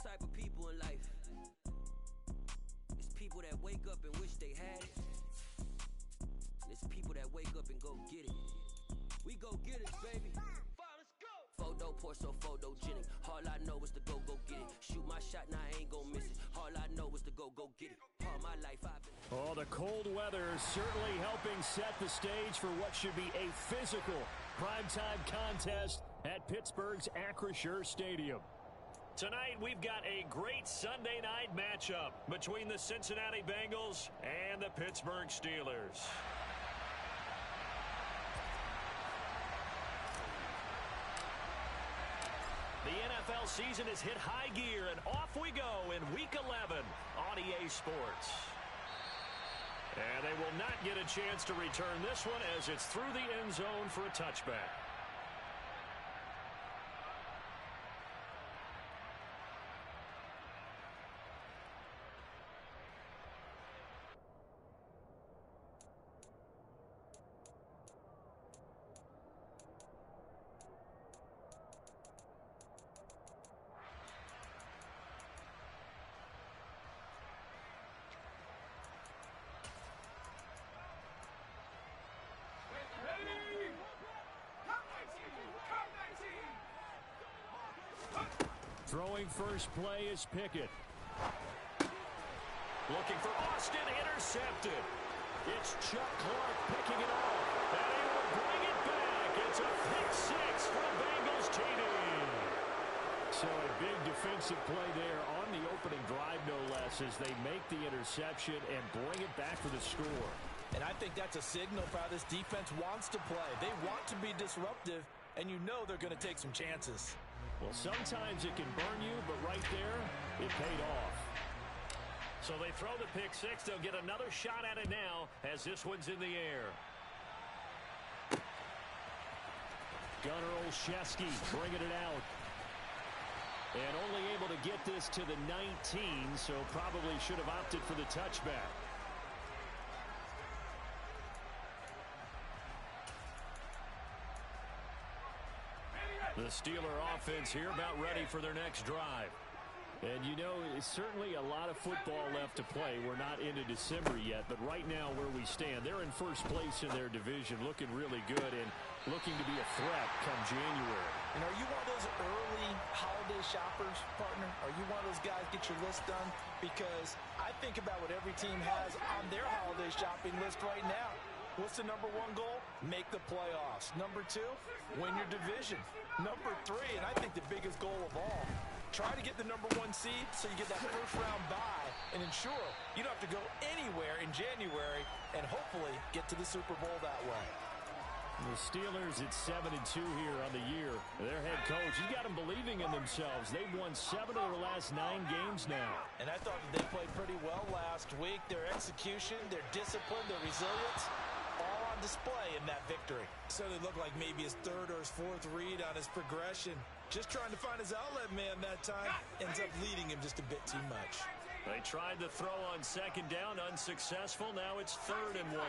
type of people in life. It's people that wake up and wish they had it. And it's people that wake up and go get it. We go get it, baby. Let's go. Photo poor, so photogenic. All I know is to go get it. Shoot my shot, now I ain't gon' miss it. All I know is to go get it. All my life I've been... Oh, the cold weather certainly helping set the stage for what should be a physical primetime contest at Pittsburgh's Acrisure Stadium. Tonight, we've got a great Sunday night matchup between the Cincinnati Bengals and the Pittsburgh Steelers. The NFL season has hit high gear, and off we go in Week 11 on EA Sports. And they will not get a chance to return this one as it's through the end zone for a touchback. Throwing first play is Pickett. Looking for Austin, intercepted. It's Chuck Clark picking it off, and he will bring it back. It's a pick six for Bengals TD. So a big defensive play there on the opening drive, no less, as they make the interception and bring it back for the score. And I think that's a signal for how this defense wants to play. They want to be disruptive, and you know they're going to take some chances. Well, sometimes it can burn you, but right there, it paid off. So they throw the pick six. They'll get another shot at it now as this one's in the air. Gunnar Olszewski bringing it out. And only able to get this to the 19, so probably should have opted for the touchback. The Steeler offense here about ready for their next drive. And you know, it's certainly a lot of football left to play. We're not into December yet, but right now where we stand, they're in first place in their division, looking really good and looking to be a threat come January. And are you one of those early holiday shoppers, partner? Are you one of those guys get your list done? Because I think about what every team has on their holiday shopping list right now. What's the number one goal? Make the playoffs. Number two, win your division. Number three, and I think the biggest goal of all, try to get the number one seed so you get that first round bye and ensure you don't have to go anywhere in January and hopefully get to the Super Bowl that way. The Steelers at 7-2 here on the year. Their head coach, he's got them believing in themselves. They've won 7 of their last 9 games now. And I thought that they played pretty well last week. Their execution, their discipline, their resilience, all on display in that victory. So they look like maybe his third or his fourth read on his progression. Just trying to find his outlet man that time. Ends up leading him just a bit too much. They tried to throw on second down, unsuccessful. Now it's 3rd and 1.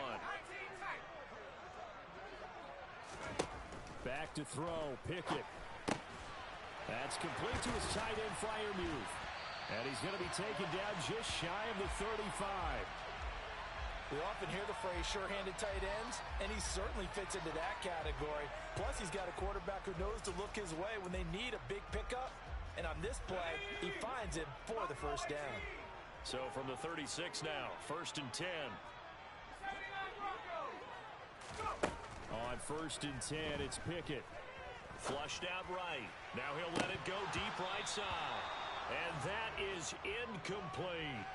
Back to throw, Pickett. That's complete to his tight end Freiermuth. And he's going to be taken down just shy of the 35. We often hear the phrase sure-handed tight ends, and he certainly fits into that category. Plus, he's got a quarterback who knows to look his way when they need a big pickup. And on this play, he finds him for the first down. So from the 36 now, 1st and 10. On 1st and 10, it's Pickett. Flushed out right. Now he'll let it go deep right side. And that is incomplete.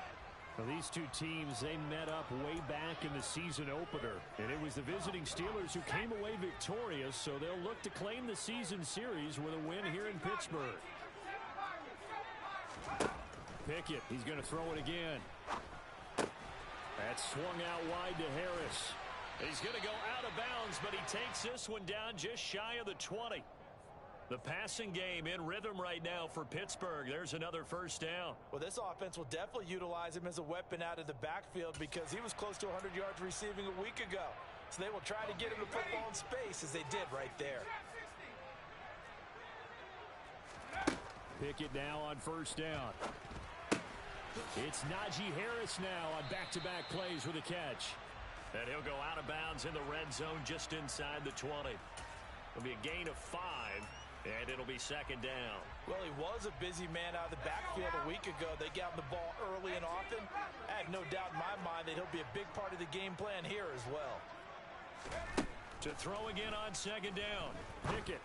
Well, these two teams, they met up way back in the season opener. And it was the visiting Steelers who came away victorious, so they'll look to claim the season series with a win here in Pittsburgh. Pickett, he's going to throw it again. That's swung out wide to Harris. He's going to go out of bounds, but he takes this one down just shy of the 20. The passing game in rhythm right now for Pittsburgh. There's another first down. Well, this offense will definitely utilize him as a weapon out of the backfield because he was close to 100 yards receiving a week ago. So they will try to get him the football in space as they did right there. Pickett now on first down. It's Najee Harris now on back-to-back plays with a catch. And he'll go out of bounds in the red zone just inside the 20. It'll be a gain of 5, and it'll be second down. Well, he was a busy man out of the backfield a week ago. They got him the ball early and often. I have no doubt in my mind that he'll be a big part of the game plan here as well. To throw again on second down. Pickett.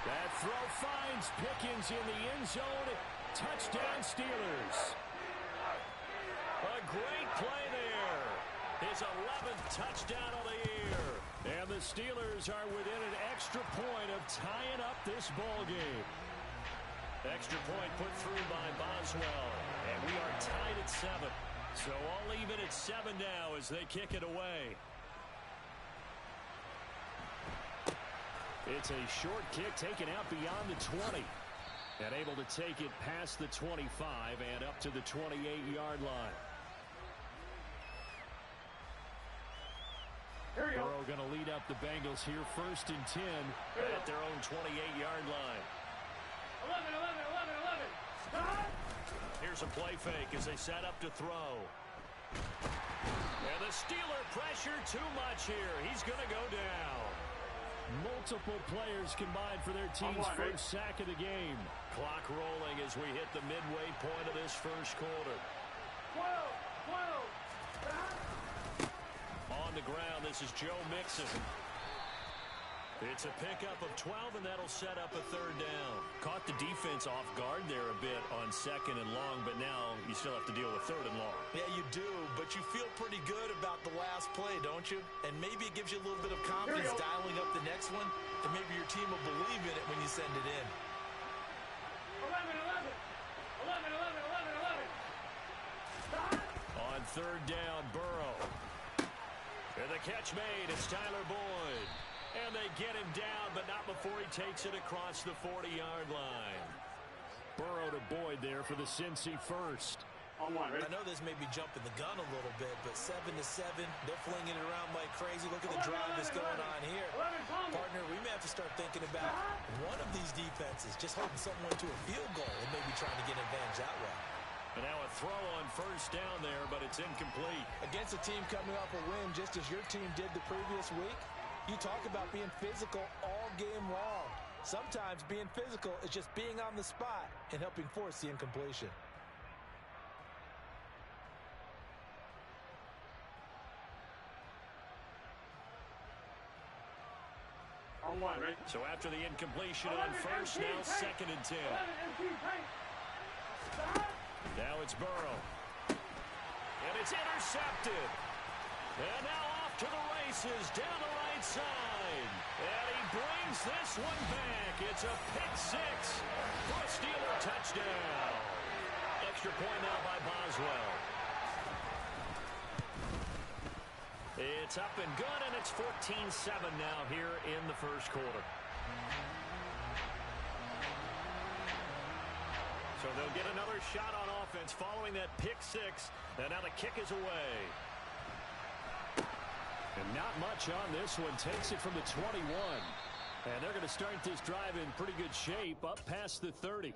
That throw finds Pickens in the end zone. Touchdown, Steelers. A great play there. His 11th touchdown of the year. And the Steelers are within an extra point of tying up this ball game. Extra point put through by Boswell. And we are tied at 7. So all even at 7 now as they kick it away. It's a short kick taken out beyond the 20. And able to take it past the 25 and up to the 28-yard line. Burrow going to lead up the Bengals here first and 10 at their own 28-yard line. 11. Here's a play fake as they set up to throw. And the Steeler pressure too much here. He's going to go down. Multiple players combined for their team's first sack of the game. Clock rolling as we hit the midway point of this first quarter. 12. On the ground, this is Joe Mixon. It's a pickup of 12, and that'll set up a third down. Caught the defense off guard there a bit on second and long, but now you still have to deal with third and long. Yeah, you do, but you feel pretty good about the last play, don't you? And maybe it gives you a little bit of confidence dialing up the next one, and maybe your team will believe in it when you send it in. 11. On third down, Burrow. And the catch made, it's Tyler Boyd. And they get him down, but not before he takes it across the 40-yard line. Burrow to Boyd there for the Cincy first. I know this may be jumping the gun a little bit, but 7-7, they're flinging it around like crazy. Look at the drive that's going on here. Partner, we may have to start thinking about one of these defenses just holding someone to a field goal and maybe trying to get an advantage that way. And now a throw on first down there, but it's incomplete. Against a team coming off a win just as your team did the previous week, you talk about being physical all game long. Sometimes being physical is just being on the spot and helping force the incompletion. So after the incompletion on first, now second and 10. Now it's Burrow. And it's intercepted. And now off to the races down the right side. And he brings this one back. It's a pick six for a Steeler touchdown. Extra point now by Boswell. It's up and good, and it's 14-7 now here in the first quarter. So they'll get another shot on offense following that pick six. And now the kick is away. And not much on this one. Takes it from the 21. And they're going to start this drive in pretty good shape up past the 30.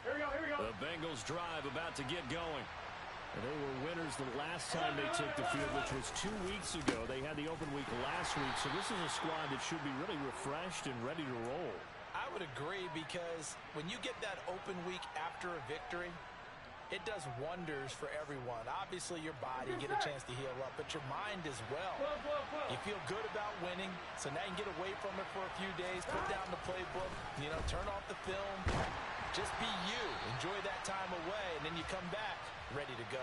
Here we go. The Bengals drive about to get going. And they were winners the last time they took the field, which was 2 weeks ago. They had the open week last week. So this is a squad that should be really refreshed and ready to roll. I would agree, because when you get that open week after a victory, it does wonders for everyone. Obviously, your body, get a chance to heal up, but your mind as well. You feel good about winning, so now you can get away from it for a few days, put down the playbook, turn off the film. Just be you. Enjoy that time away, and then you come back ready to go.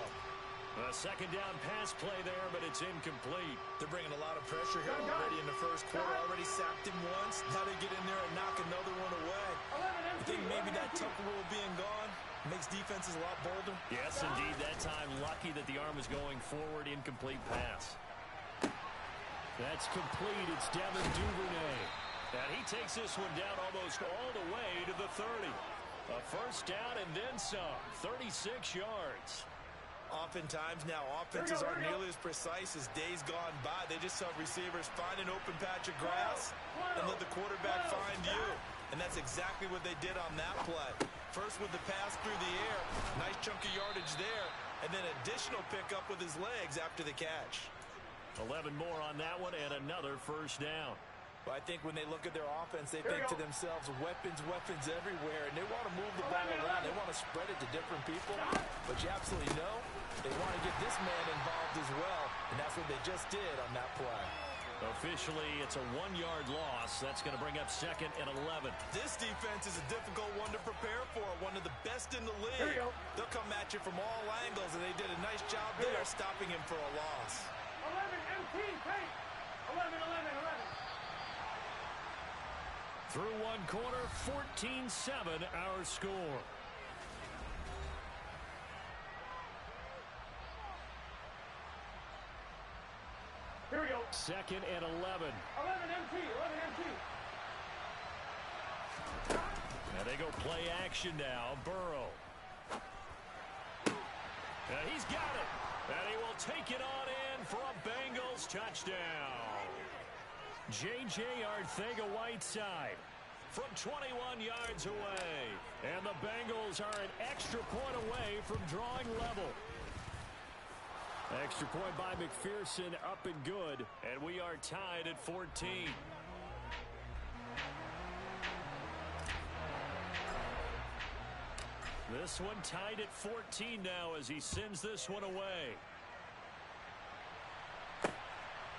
A second down pass play there, but it's incomplete. They're bringing a lot of pressure here already in the first quarter. Already sacked him once. Now they get in there and knock another one away. You think maybe that Tucker rule being gone makes defenses a lot bolder? Yes, indeed. That time, lucky that the arm was going forward. Incomplete pass. That's complete. It's Devin Duvernay. And he takes this one down almost all the way to the 30. A first down and then some. 36 yards. Oftentimes now, offenses aren't nearly as precise as days gone by. They just tell receivers, find an open patch of grass and let the quarterback find you. And that's exactly what they did on that play. First with the pass through the air, nice chunk of yardage there, and then additional pickup with his legs after the catch. 11 more on that one and another first down. Well, I think when they look at their offense, they think to themselves, weapons everywhere, and they want to move the ball around. They want to spread it to different people, but you absolutely know they want to get this man involved as well, and that's what they just did on that play. Officially, it's a 1-yard loss. That's going to bring up 2nd and 11. This defense is a difficult one to prepare for, one of the best in the league. They'll come at you from all angles, and they did a nice job there stopping him for a loss. 11 MT, take. 11. Through one quarter, 14-7 our score. Here we go. 2nd and 11. 11 MT. And they go play action now. Burrow. And he's got it. And he will take it on in for a Bengals touchdown. J.J. Arcega-Whiteside from 21 yards away. And the Bengals are an extra point away from drawing level. Extra point by McPherson, up and good. And we are tied at 14. This one tied at 14 now as he sends this one away.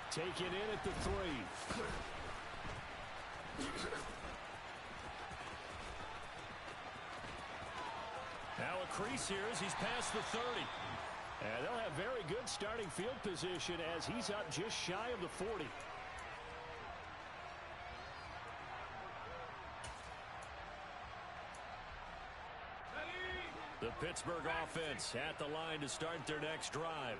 Take it in at the 3. Now a crease here as he's past the 30. And they'll have very good starting field position as he's up just shy of the 40. The Pittsburgh offense at the line to start their next drive.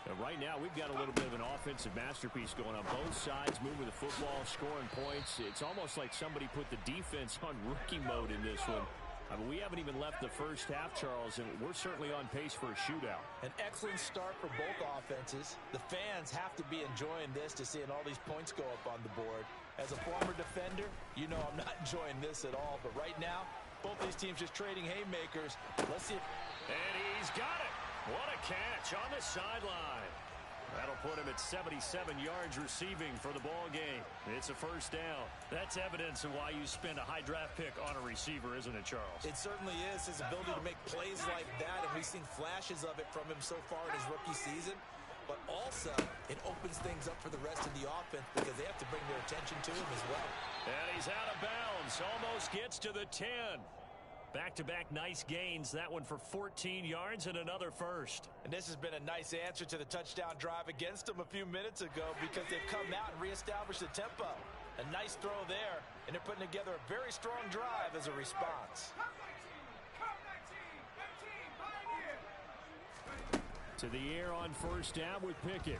And right now, we've got a little bit of an offensive masterpiece going on. Both sides moving the football, scoring points. It's almost like somebody put the defense on rookie mode in this one. I mean, we haven't even left the first half, Charles, and we're certainly on pace for a shootout. An excellent start for both offenses. The fans have to be enjoying this to seeing all these points go up on the board. As a former defender, you know I'm not enjoying this at all. But right now, both these teams just trading haymakers. Let's see. And he's got it. What a catch on the sideline. That'll put him at 77 yards receiving for the ball game. It's a first down. That's evidence of why you spend a high draft pick on a receiver, isn't it, Charles? It certainly is. His ability to make plays like that, and we've seen flashes of it from him so far in his rookie season. But also, it opens things up for the rest of the offense because they have to bring their attention to him as well. And he's out of bounds. Almost gets to the 10. Back-to-back nice gains. That one for 14 yards and another first. And this has been a nice answer to the touchdown drive against them a few minutes ago because they've come out and reestablished the tempo. A nice throw there, and they're putting together a very strong drive as a response. To the air on first down with Pickett.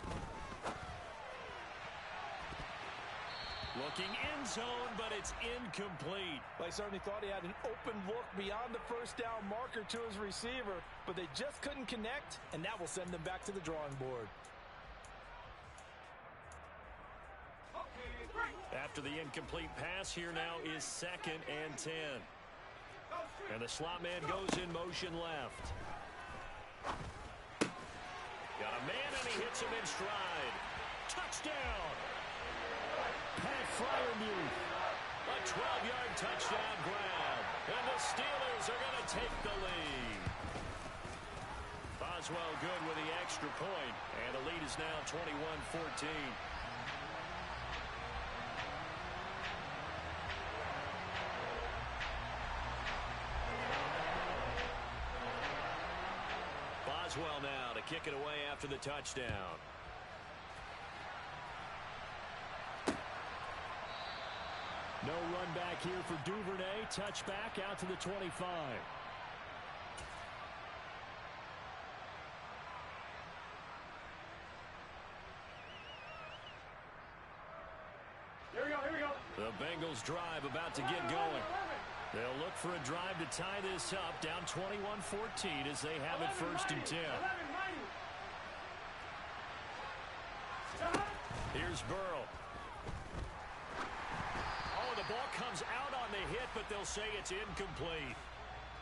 Looking end zone, but it's incomplete. Well, I certainly thought he had an open look beyond the first down marker to his receiver, but they just couldn't connect, and that will send them back to the drawing board. After the incomplete pass, here now is 2nd and 10. And the slot man goes in motion left. Got a man, and he hits him in stride. Touchdown! Pat Freiermuth. A 12-yard touchdown grab. And the Steelers are going to take the lead. Boswell good with the extra point, and the lead is now 21-14. Boswell now to kick it away after the touchdown. No run back here for Duvernay. Touchback out to the 25. Here we go. The Bengals drive about to get going. They'll look for a drive to tie this up, down 21-14 as they have it 1st and 10. 11, Here's Burrow. Oh, the ball comes out on the hit, but they'll say it's incomplete.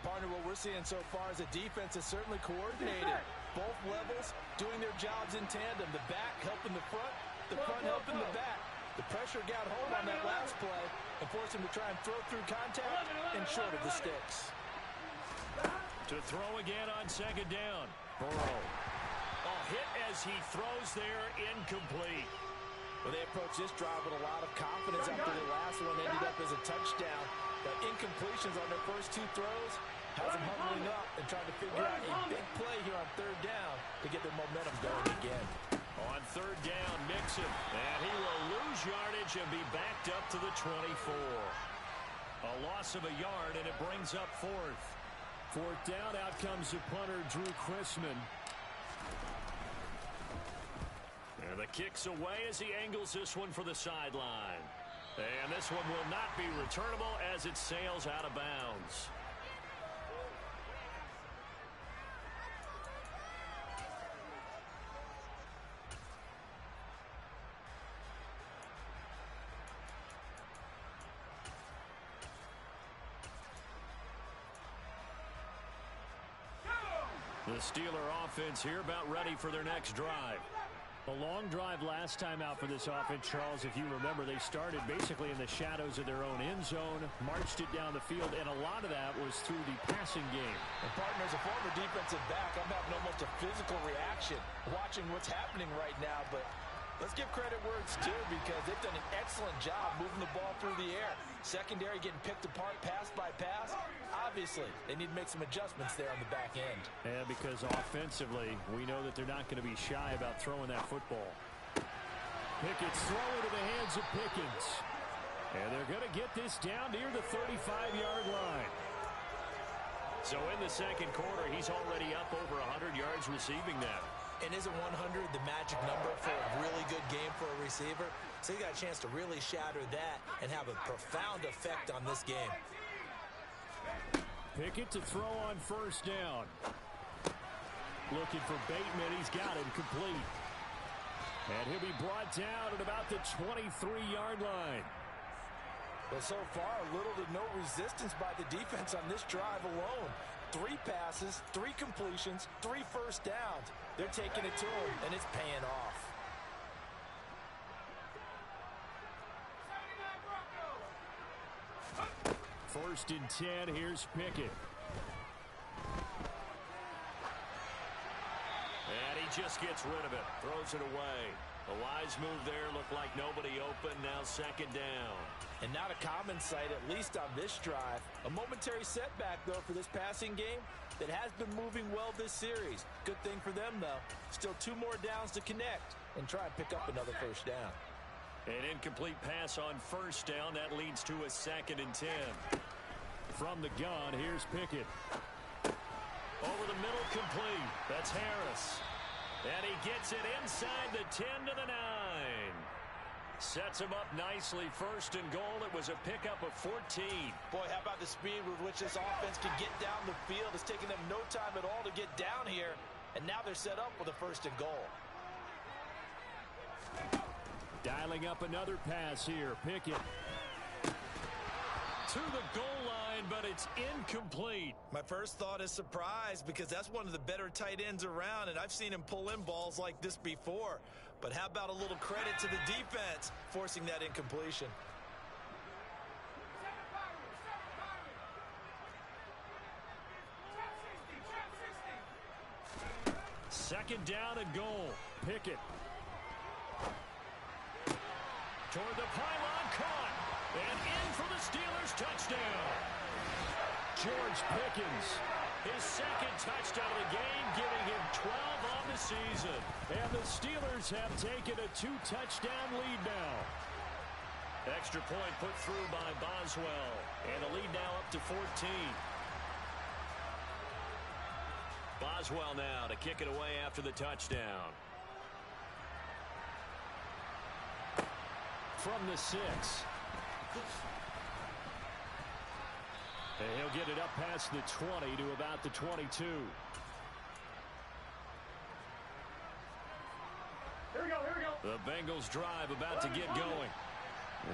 Partner, what we're seeing so far is the defense is certainly coordinated. Both levels doing their jobs in tandem. The back helping the front helping the back. The pressure got home on that last play and forced him to try and throw through contact and short of the sticks. To throw again on second down. Burrow. A hit as he throws there, incomplete. Well, they approached this drive with a lot of confidence after the last one ended up as a touchdown. But incompletions on their first two throws has them huddling up and trying to figure out a big play here on third down to get their momentum going again. On third down, Mixon. And he will lose yardage and be backed up to the 24. A loss of a yard, and it brings up fourth. Fourth down, out comes the punter, Drew Chrisman. And the kick's away as he angles this one for the sideline. And this one will not be returnable as it sails out of bounds. The Steeler offense here about ready for their next drive. A long drive last time out for this offense, Charles. If you remember, they started basically in the shadows of their own end zone, marched it down the field, and a lot of that was through the passing game. And partner, as a former defensive back, I'm having almost a physical reaction watching what's happening right now. But let's give credit where it's due because they've done an excellent job moving the ball through the air. Secondary getting picked apart pass by pass. Obviously, they need to make some adjustments there on the back end. And because offensively, we know that they're not going to be shy about throwing that football. Pickett's throw into the hands of Pickens. And they're going to get this down near the 35-yard line. So in the second quarter, he's already up over 100 yards receiving now. And isn't 100 the magic number for a really good game for a receiver? So you got a chance to really shatter that and have a profound effect on this game. Pickett to throw on first down. Looking for Bateman. He's got him complete. And he'll be brought down at about the 23-yard line. Well, so far, little to no resistance by the defense on this drive alone. 3 passes, 3 completions, 3 first downs. They're taking it to him, and it's paying off. First and 10, here's Pickett. And he just gets rid of it, throws it away. A wise move there, looked like nobody open, now second down. And not a common sight, at least on this drive. A momentary setback, though, for this passing game that has been moving well this series. Good thing for them, though. Still 2 more downs to connect and try and pick up another first down. An incomplete pass on first down. That leads to a second and 10. From the gun, here's Pickett. Over the middle, complete. That's Harris. And he gets it inside the 10 to the 9. Sets him up nicely. First and goal. It was a pickup of 14. Boy, how about the speed with which this offense can get down the field? It's taken them no time at all to get down here. And now they're set up with a first and goal. Dialing up another pass here. Pickett. To the goal line, but it's incomplete. My first thought is surprise because that's one of the better tight ends around, and I've seen him pull in balls like this before. But how about a little credit to the defense forcing that incompletion? Second down and goal. Pickett. Toward the pylon, caught. And in for the Steelers, touchdown. George Pickens. His second touchdown of the game, giving him 12 on the season. And the Steelers have taken a 2-touchdown lead now. Extra point put through by Boswell. And the lead now up to 14. Boswell now to kick it away after the touchdown. From the 6. And he'll get it up past the 20 to about the 22. Here we go, here we go. The Bengals drive about to get going.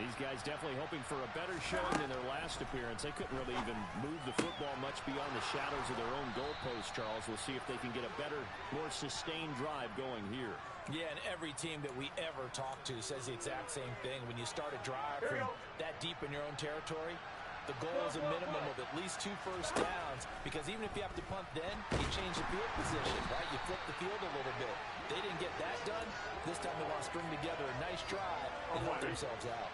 These guys definitely hoping for a better showing than their last appearance. They couldn't really even move the football much beyond the shadows of their own goalpost, Charles. We'll see if they can get a better, more sustained drive going here. Yeah, and every team that we ever talk to says the exact same thing. When you start a drive from that deep in your own territory, the goal is a minimum of at least 2 first downs, because even if you have to punt then, you change the field position, right? You flip the field a little bit. They didn't get that done. This time they want to string together a nice drive and help themselves out.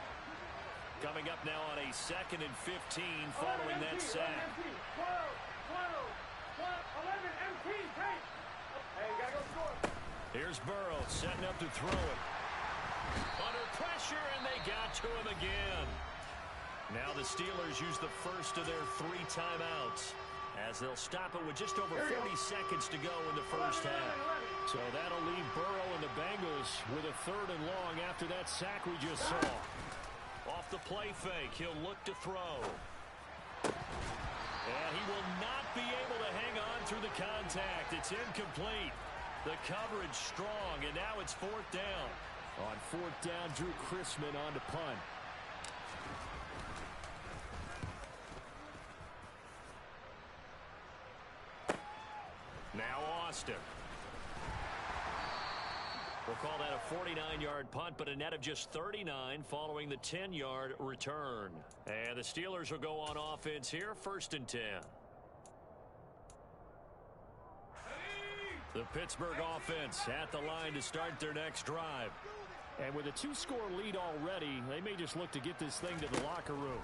Coming up now on a 2nd and 15 following that sack. 11 MT, take. Hey, you gotta go score. Here's Burrow setting up to throw it. Under pressure, and they got to him again. Now the Steelers use the first of their 3 timeouts, as they'll stop it with just over 40 seconds to go in the first half. So that'll leave Burrow and the Bengals with a 3rd and long after that sack we just saw. Off the play fake, he'll look to throw. And he will not be able to hang on through the contact. It's incomplete. The coverage strong, and now it's 4th down. On 4th down, Drew Chrisman on to punt. Now Austin. We'll call that a 49-yard punt, but a net of just 39 following the 10-yard return. And the Steelers will go on offense here, 1st and 10. The Pittsburgh offense at the line to start their next drive. And with a 2-score lead already, they may just look to get this thing to the locker room.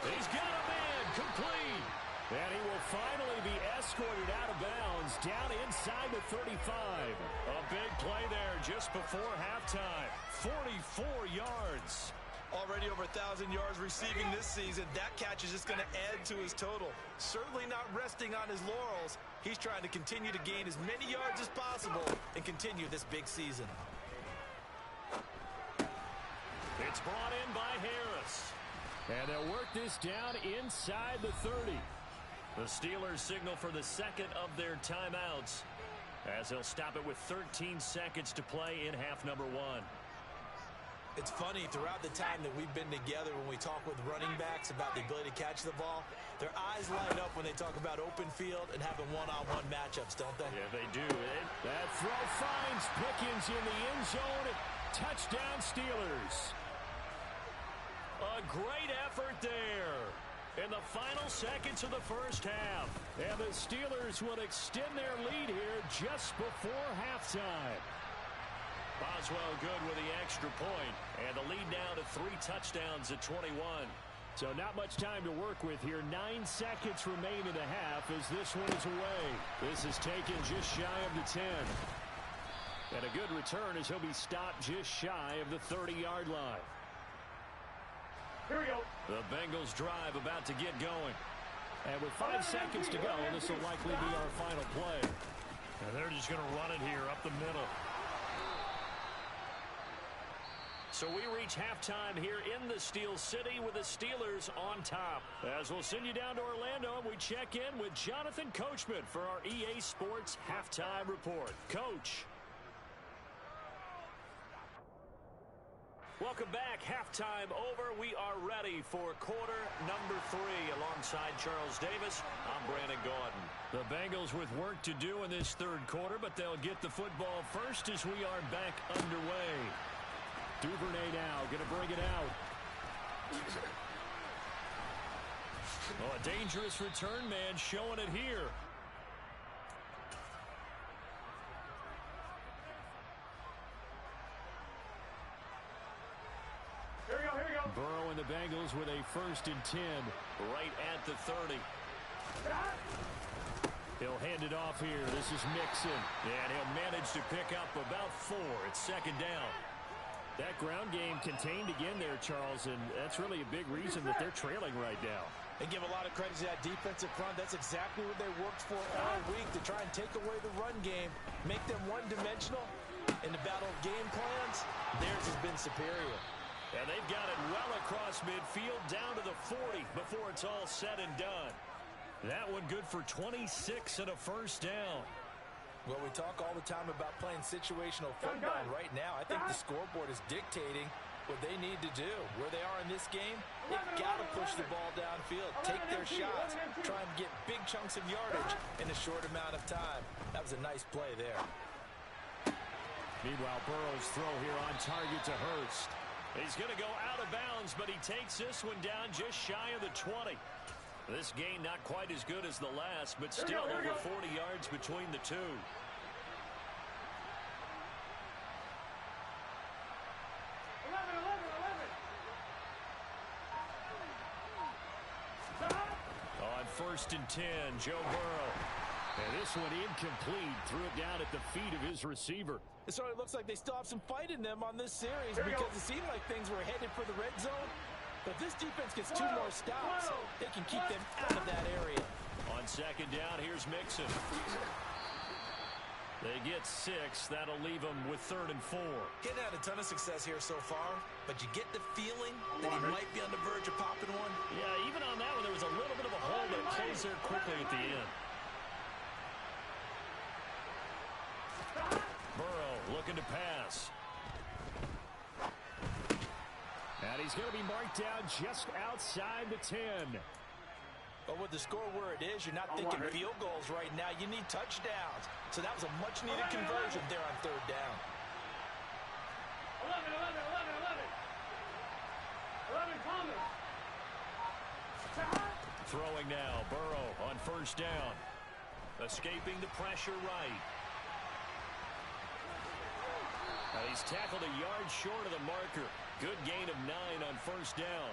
He's got a man complete. And he will finally be escorted out of bounds down inside the 35. A big play there just before halftime. 44 yards. Already over 1,000 yards receiving this season. That catch is just going to add to his total. Certainly not resting on his laurels. He's trying to continue to gain as many yards as possible and continue this big season. It's brought in by Harris. And they'll work this down inside the 30. The Steelers signal for the 2nd of their timeouts, as they'll stop it with 13 seconds to play in half number 1. It's funny, throughout the time that we've been together, when we talk with running backs about the ability to catch the ball, their eyes light up when they talk about open field and having one-on-one matchups, don't they? Yeah, they do. That throw finds Pickens in the end zone. Touchdown, Steelers. A great effort there in the final seconds of the first half. And the Steelers will extend their lead here just before halftime. Boswell good with the extra point, and the lead now to 3 touchdowns at 21. So not much time to work with here. 9 seconds remain in the half as this one is away. This is taken just shy of the 10. And a good return as he'll be stopped just shy of the 30-yard line. Here we go. The Bengals drive about to get going. And with 5 seconds to go, this will likely be our final play. And they're just going to run it here up the middle. So we reach halftime here in the Steel City with the Steelers on top. As we'll send you down to Orlando, and we check in with Jonathan Coachman for our EA Sports Halftime Report. Coach. Welcome back. Halftime over. We are ready for quarter number 3. Alongside Charles Davis, I'm Brandon Gaudin. The Bengals with work to do in this 3rd quarter, but they'll get the football first as we are back underway. Duvernay now going to bring it out. Oh, a dangerous return man showing it here. Here we go. Burrow and the Bengals with a 1st and 10. Right at the 30. He'll hand it off here. This is Mixon. And he'll manage to pick up about 4. It's 2nd down. That ground game contained again there, Charles, and that's really a big reason that they're trailing right now. They give a lot of credit to that defensive front. That's exactly what they worked for all week, to try and take away the run game, make them one-dimensional. In the battle of game plans, theirs has been superior. And they've got it well across midfield down to the 40 before it's all said and done. That one good for 26 and a 1st down. Well, we talk all the time about playing situational football. And right now, I think the scoreboard is dictating what they need to do. Where they are in this game, they've got to push the ball downfield, take their shots, try and get big chunks of yardage in a short amount of time. That was a nice play there. Meanwhile, Burrow's throw here on target to Hurst. He's going to go out of bounds, but he takes this one down just shy of the 20. This gain not quite as good as the last, but still over 40 yards between the two. On 1st and 10, Joe Burrow. And this one incomplete. Threw it down at the feet of his receiver. It sort of looks like they still have some fight in them on this series because it seemed like things were headed for the red zone. But if this defense gets 2 more stops, they can keep them out of that area. On 2nd down, here's Mixon. They get 6. That'll leave them with 3rd and 4. Getting had a ton of success here so far, but you get the feeling that he might be on the verge of popping one. Yeah, even on that one, there was a little bit of a hole that closed there quickly at the end. Burrow looking to pass. And he's going to be marked down just outside the 10. But with the score where it is, you're not thinking field goals right now. You need touchdowns. So that was a much-needed conversion there on 3rd down. 11 Thomas. Throwing now, Burrow on 1st down. Escaping the pressure right. He's tackled a yard short of the marker. Good gain of 9 on 1st down.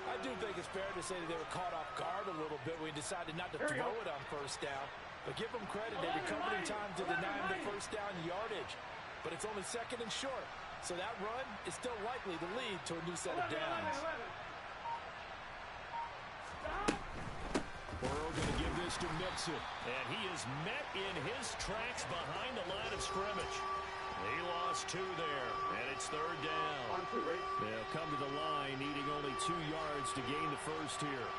I do think it's fair to say that they were caught off guard a little bit when we decided not to throw it on 1st down. But give them credit. They recovered in time to deny them the 1st down yardage. But it's only 2nd and short. So that run is still likely to lead to a new set of downs. Burrow going to give this to Mixon. And he is met in his tracks behind the line of scrimmage. He lost 2 there, and it's 3rd down. They'll come to the line, needing only 2 yards to gain the 1st here.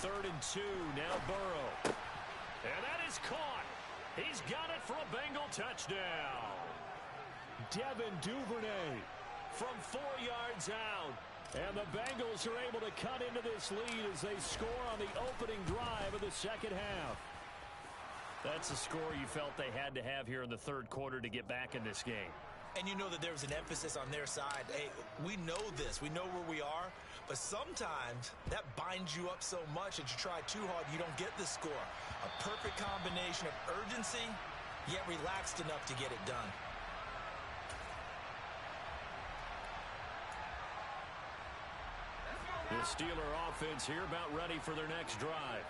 3rd and 2, now Burrow. And that is caught. He's got it for a Bengal touchdown. Devin Duvernay from 4 yards out. And the Bengals are able to cut into this lead as they score on the opening drive of the 2nd half. That's a score you felt they had to have here in the 3rd quarter to get back in this game. And you know that there was an emphasis on their side. Hey, we know this. We know where we are. But sometimes that binds you up so much that you try too hard, you don't get the score. A perfect combination of urgency, yet relaxed enough to get it done. The Steeler offense here about ready for their next drive.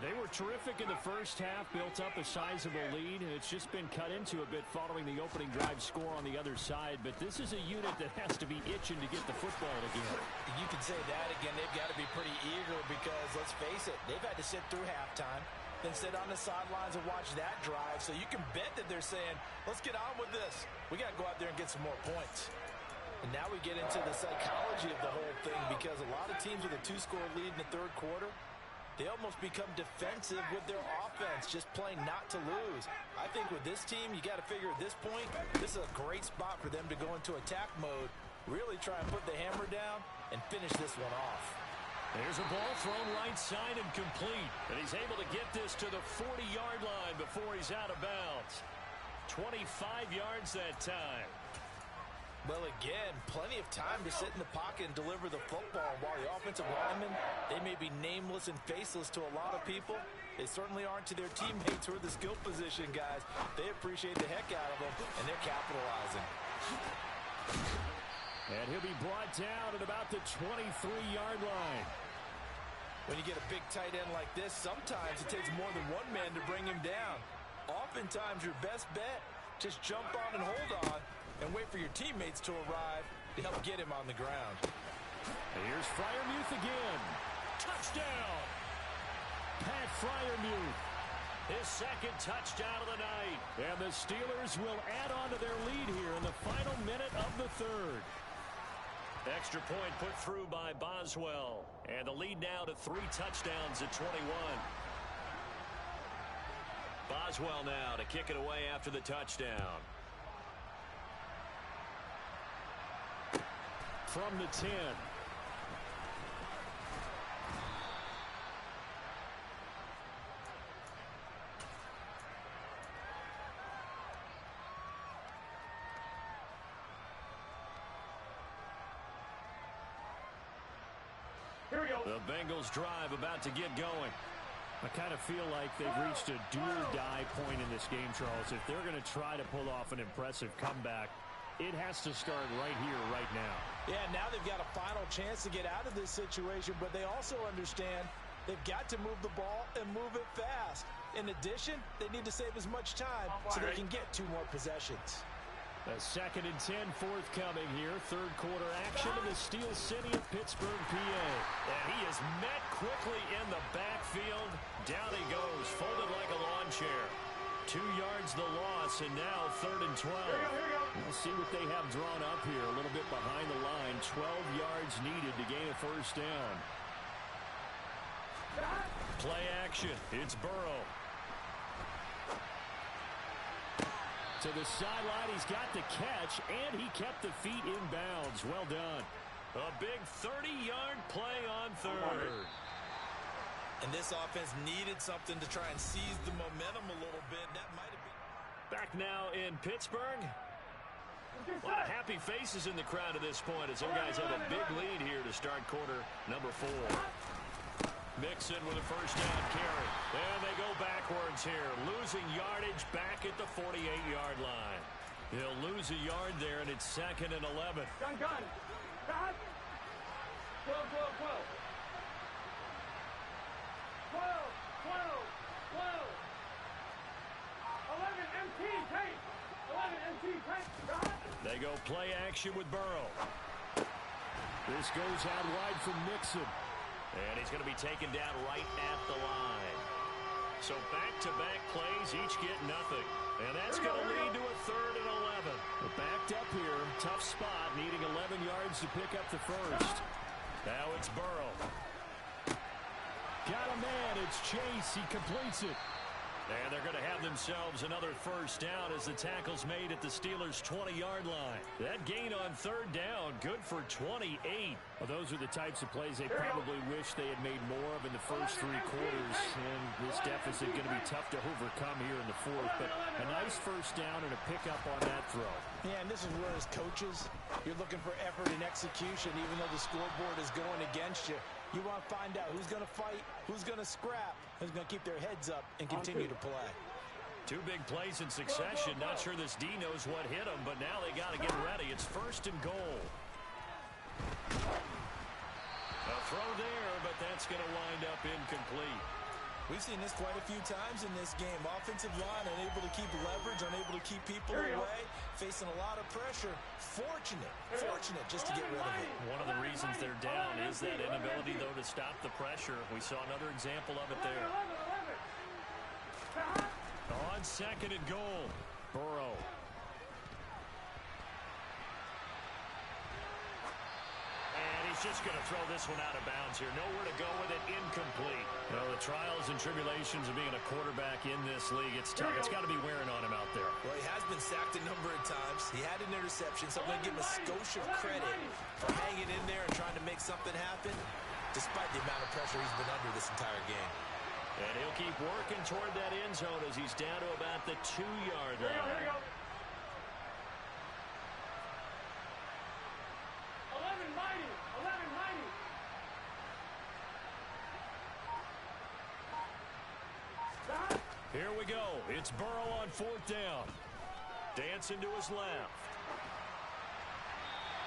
They were terrific in the 1st half, built up a sizable lead, and it's just been cut into a bit following the opening drive score on the other side. But this is a unit that has to be itching to get the football again. You could say that again. They've got to be pretty eager because, let's face it, they've had to sit through halftime, then sit on the sidelines and watch that drive. So you can bet that they're saying, let's get on with this. We got to go out there and get some more points. And now we get into the psychology of the whole thing because a lot of teams with a 2-score lead in the 3rd quarter, they almost become defensive with their offense, just playing not to lose. I think with this team, you got to figure at this point, this is a great spot for them to go into attack mode, really try and put the hammer down and finish this one off. There's a ball thrown right side and complete. And he's able to get this to the 40-yard line before he's out of bounds. 25 yards that time. Well, again, plenty of time to sit in the pocket and deliver the football. While the offensive linemen, they may be nameless and faceless to a lot of people, they certainly aren't to their teammates who are the skill position guys. They appreciate the heck out of them, and they're capitalizing. And he'll be brought down at about the 23-yard line. When you get a big tight end like this, sometimes it takes more than one man to bring him down. Oftentimes, your best bet, just jump on and hold on, and wait for your teammates to arrive to help get him on the ground. Here's Freiermuth again. Touchdown! Pat Freiermuth. His 2nd touchdown of the night. And the Steelers will add on to their lead here in the final minute of the 3rd. Extra point put through by Boswell. And the lead now to 3 touchdowns at 21. Boswell now to kick it away after the touchdown. From the 10. The Bengals drive about to get going. I kind of feel like they've reached a do-or-die point in this game, Charles. If they're going to try to pull off an impressive comeback, it has to start right here, right now. Yeah, now they've got a final chance to get out of this situation, but they also understand they've got to move the ball and move it fast. In addition, they need to save as much time so they can get 2 more possessions. A 2nd and 10 forthcoming here. Third quarter action in the Steel City of Pittsburgh, PA. And he is met quickly in the backfield. Down he goes, folded like a lawn chair. 2 yards the loss, and now 3rd and 12. We'll see what they have drawn up here. A little bit behind the line. 12 yards needed to gain a first down. Play action. It's Burrow. To the sideline, he's got the catch, and he kept the feet in bounds. Well done. A big 30-yard play on 3rd. And this offense needed something to try and seize the momentum a little bit. That might have been... Back now in Pittsburgh. A lot of happy faces in the crowd at this point as their guys have a big lead here to start quarter number 4. Mixon with a first down carry. And they go backwards here. Losing yardage back at the 48-yard line. He'll lose a yard there, and it's 2nd and 11. Gun. God. 12. 11 MT tape. 11 MT tape. God. They go play action with Burrow. This goes out wide from Mixon. And he's going to be taken down right at the line. So back-to-back plays, each get nothing. And that's going to lead to a 3rd and 11. We're backed up here. Tough spot, needing 11 yards to pick up the first. Now it's Burrow. Got a man. It's Chase. He completes it. And they're going to have themselves another first down as the tackle's made at the Steelers' 20-yard line. That gain on 3rd down, good for 28. Well, those are the types of plays they probably wish they had made more of in the first 3 quarters. And this deficit going to be tough to overcome here in the 4th. But a nice first down and a pickup on that throw. Yeah, and this is where as coaches, you're looking for effort and execution, even though the scoreboard is going against you. You want to find out who's going to fight, who's going to scrap, who's going to keep their heads up and continue to play. 2 big plays in succession. Not sure this D knows what hit him, but now they got to get ready. It's 1st and goal. A throw there, but that's going to wind up incomplete. We've seen this quite a few times in this game. Offensive line unable to keep leverage, unable to keep people away, facing a lot of pressure. Fortunate just to get rid of it. One of the reasons they're down is that inability, though, to stop the pressure. We saw another example of it there. On 2nd and goal, Burrow. Just going to throw this one out of bounds here. Nowhere to go with it. Incomplete. Well, the trials and tribulations of being a quarterback in this league, it's tough. It's got to be wearing on him out there. Well, he has been sacked a number of times. He had an interception, so I'm going to give him a skosh of credit for hanging in there and trying to make something happen, despite the amount of pressure he's been under this entire game. And he'll keep working toward that end zone as he's down to about the 2-yard line. Here we go. It's Burrow on 4th down. Dancing to his left.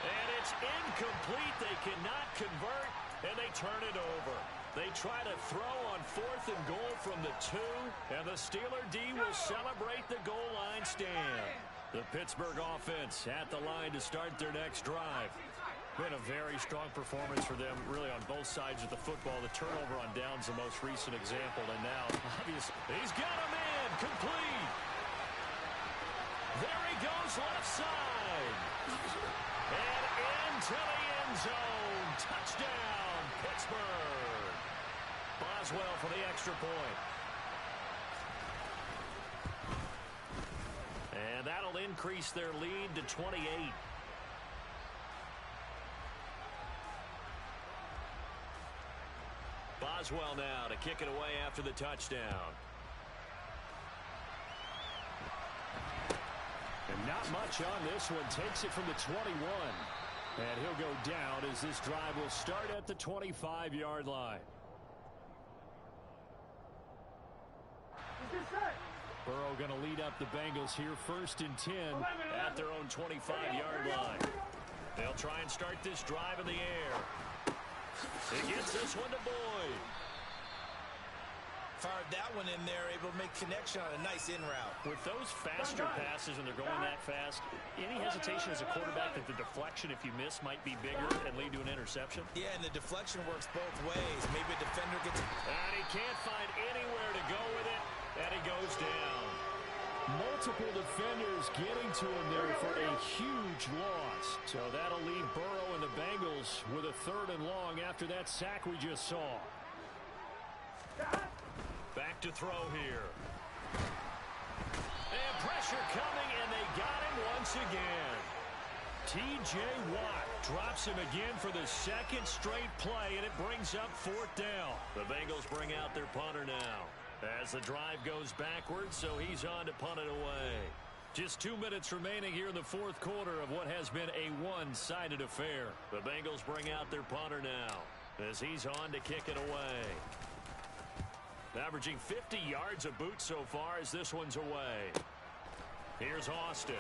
And it's incomplete. They cannot convert, and they turn it over. They try to throw on 4th and goal from the 2, and the Steeler D will celebrate the goal line stand. The Pittsburgh offense at the line to start their next drive. Been a very strong performance for them, really, on both sides of the football. The turnover on downs, the most recent example, and now, obviously, he's got a man, complete. There he goes, left side. And into the end zone. Touchdown, Pittsburgh. Boswell for the extra point. And that'll increase their lead to 28. Boswell now to kick it away after the touchdown. And not much on this one. Takes it from the 21. And he'll go down as this drive will start at the 25-yard line. Burrow going to lead up the Bengals here, 1st and 10 at their own 25-yard line. They'll try and start this drive in the air. He gets this one to Boyd. Fired that one in there, able to make connection on a nice in route. With those faster passes when they're going that fast, any hesitation as a quarterback that the deflection, if you miss, might be bigger and lead to an interception? Yeah, and the deflection works both ways. Maybe a defender gets... And he can't find anywhere to go with it, and he goes down. Multiple defenders getting to him there for a huge loss. So that'll leave Burrow and the Bengals with a 3rd and long after that sack we just saw. Back to throw here. And pressure coming, and they got him once again. T.J. Watt drops him again for the 2nd straight play, and it brings up 4th down. The Bengals bring out their punter now as the drive goes backwards, so he's on to punt it away. Just 2 minutes remaining here in the 4th quarter of what has been a one-sided affair. The Bengals bring out their punter now as he's on to kick it away. Averaging 50 yards a boot so far as this one's away. Here's Austin.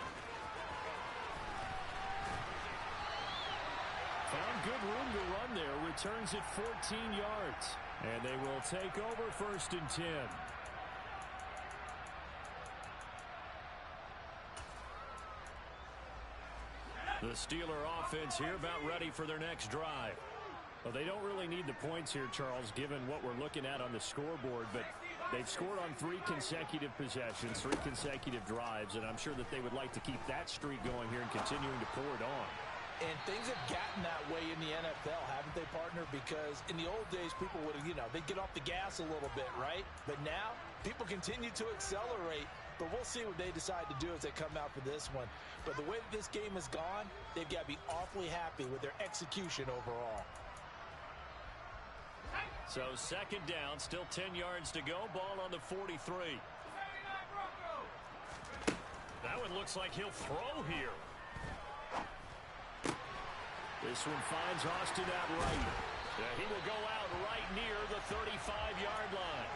Found good room to run there. Returns it 14 yards. And they will take over 1st and 10. The Steeler offense here about ready for their next drive. Well, they don't really need the points here, Charles, given what we're looking at on the scoreboard, but they've scored on 3 consecutive possessions, 3 consecutive drives, and I'm sure that they would like to keep that streak going here and continuing to pour it on. And things have gotten that way in the NFL, haven't they, partner? Because in the old days, people would, they'd get off the gas a little bit, right? But now, people continue to accelerate. But we'll see what they decide to do as they come out for this one. But the way that this game has gone, they've got to be awfully happy with their execution overall. So 2nd down, still 10 yards to go. Ball on the 43. That one looks like he'll throw here. This one finds Austin out right. He will go out right near the 35-yard line.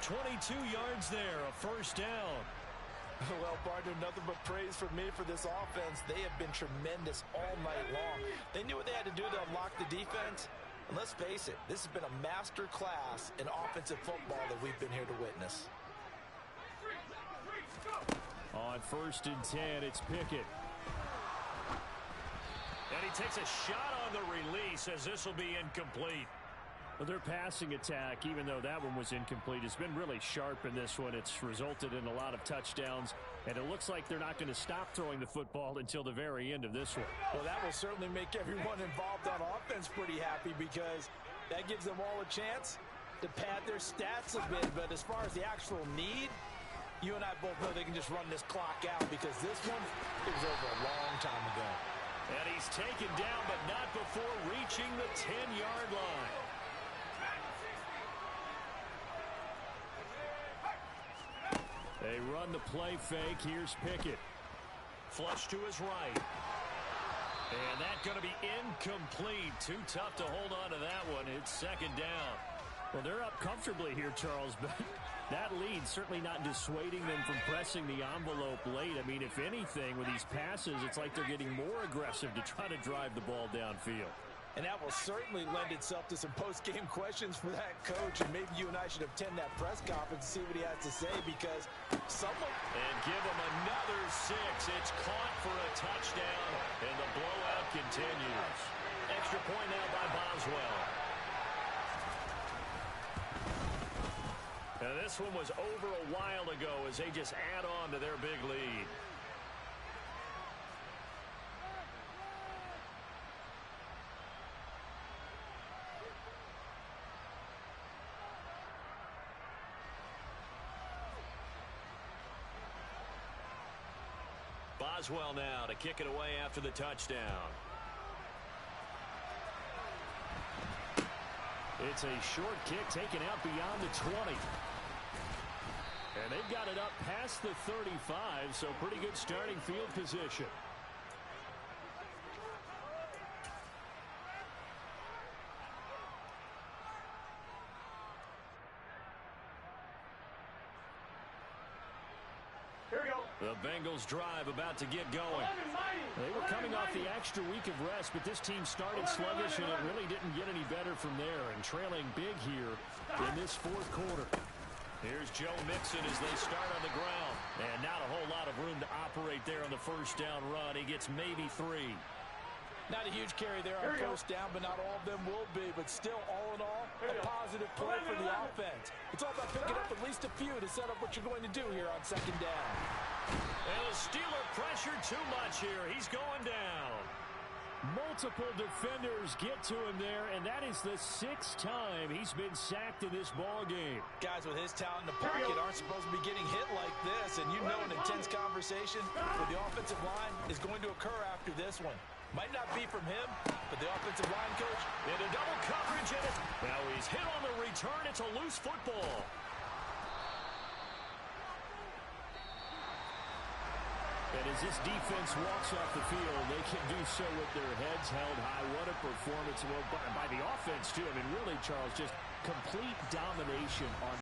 22 yards there, a 1st down. Well, partner, nothing but praise from me for this offense. They have been tremendous all night long. They knew what they had to do to unlock the defense. And let's face it, this has been a master class in offensive football that we've been here to witness. On 1st and 10, it's Pickett. And he takes a shot on the release as this will be incomplete. Well, their passing attack, even though that one was incomplete, has been really sharp in this one. It's resulted in a lot of touchdowns, and it looks like they're not going to stop throwing the football until the very end of this one. Well, that will certainly make everyone involved on offense pretty happy because that gives them all a chance to pad their stats a bit. But as far as the actual need, you and I both know they can just run this clock out because this one, it was over a long time ago. And he's taken down, but not before reaching the 10-yard line. They run the play fake. Here's Pickett. Flush to his right. And that's going to be incomplete. Too tough to hold on to that one. It's 2nd down. Well, they're up comfortably here, Charles, but that lead certainly not dissuading them from pressing the envelope late. I mean, if anything, with these passes, it's like they're getting more aggressive to try to drive the ball downfield. And that will certainly lend itself to some post-game questions for that coach. And maybe you and I should attend that press conference and see what he has to say because someone... And give him another 6. It's caught for a touchdown, and the blowout continues. Extra point now by Boswell. Now this one was over a while ago as they just add on to their big lead. Boswell now to kick it away after the touchdown. It's a short kick taken out beyond the 20. And they've got it up past the 35, so pretty good starting field position. Here we go. The Bengals drive about to get going. They were coming off the extra week of rest, but this team started sluggish, and it really didn't get any better from there, and trailing big here in this fourth quarter. Here's Joe Mixon as they start on the ground. And not a whole lot of room to operate there on the first down run. He gets maybe 3. Not a huge carry there on first down, but not all of them will be. But still, all in all, a positive play for the offense. It's all about picking up at least a few to set up what you're going to do here on second down. And the Steeler pressure too much here. He's going down. Multiple defenders get to him there, and that is the 6th time he's been sacked in this ball game. Guys with his talent in the pocket aren't supposed to be getting hit like this, and you know an intense conversation with the offensive line is going to occur after this one. Might not be from him, but the offensive line coach into double coverage, and now he's hit on the return. It's a loose football. And as this defense walks off the field, they can do so with their heads held high. What a performance by the offense, too. I mean, really, Charles, just complete domination on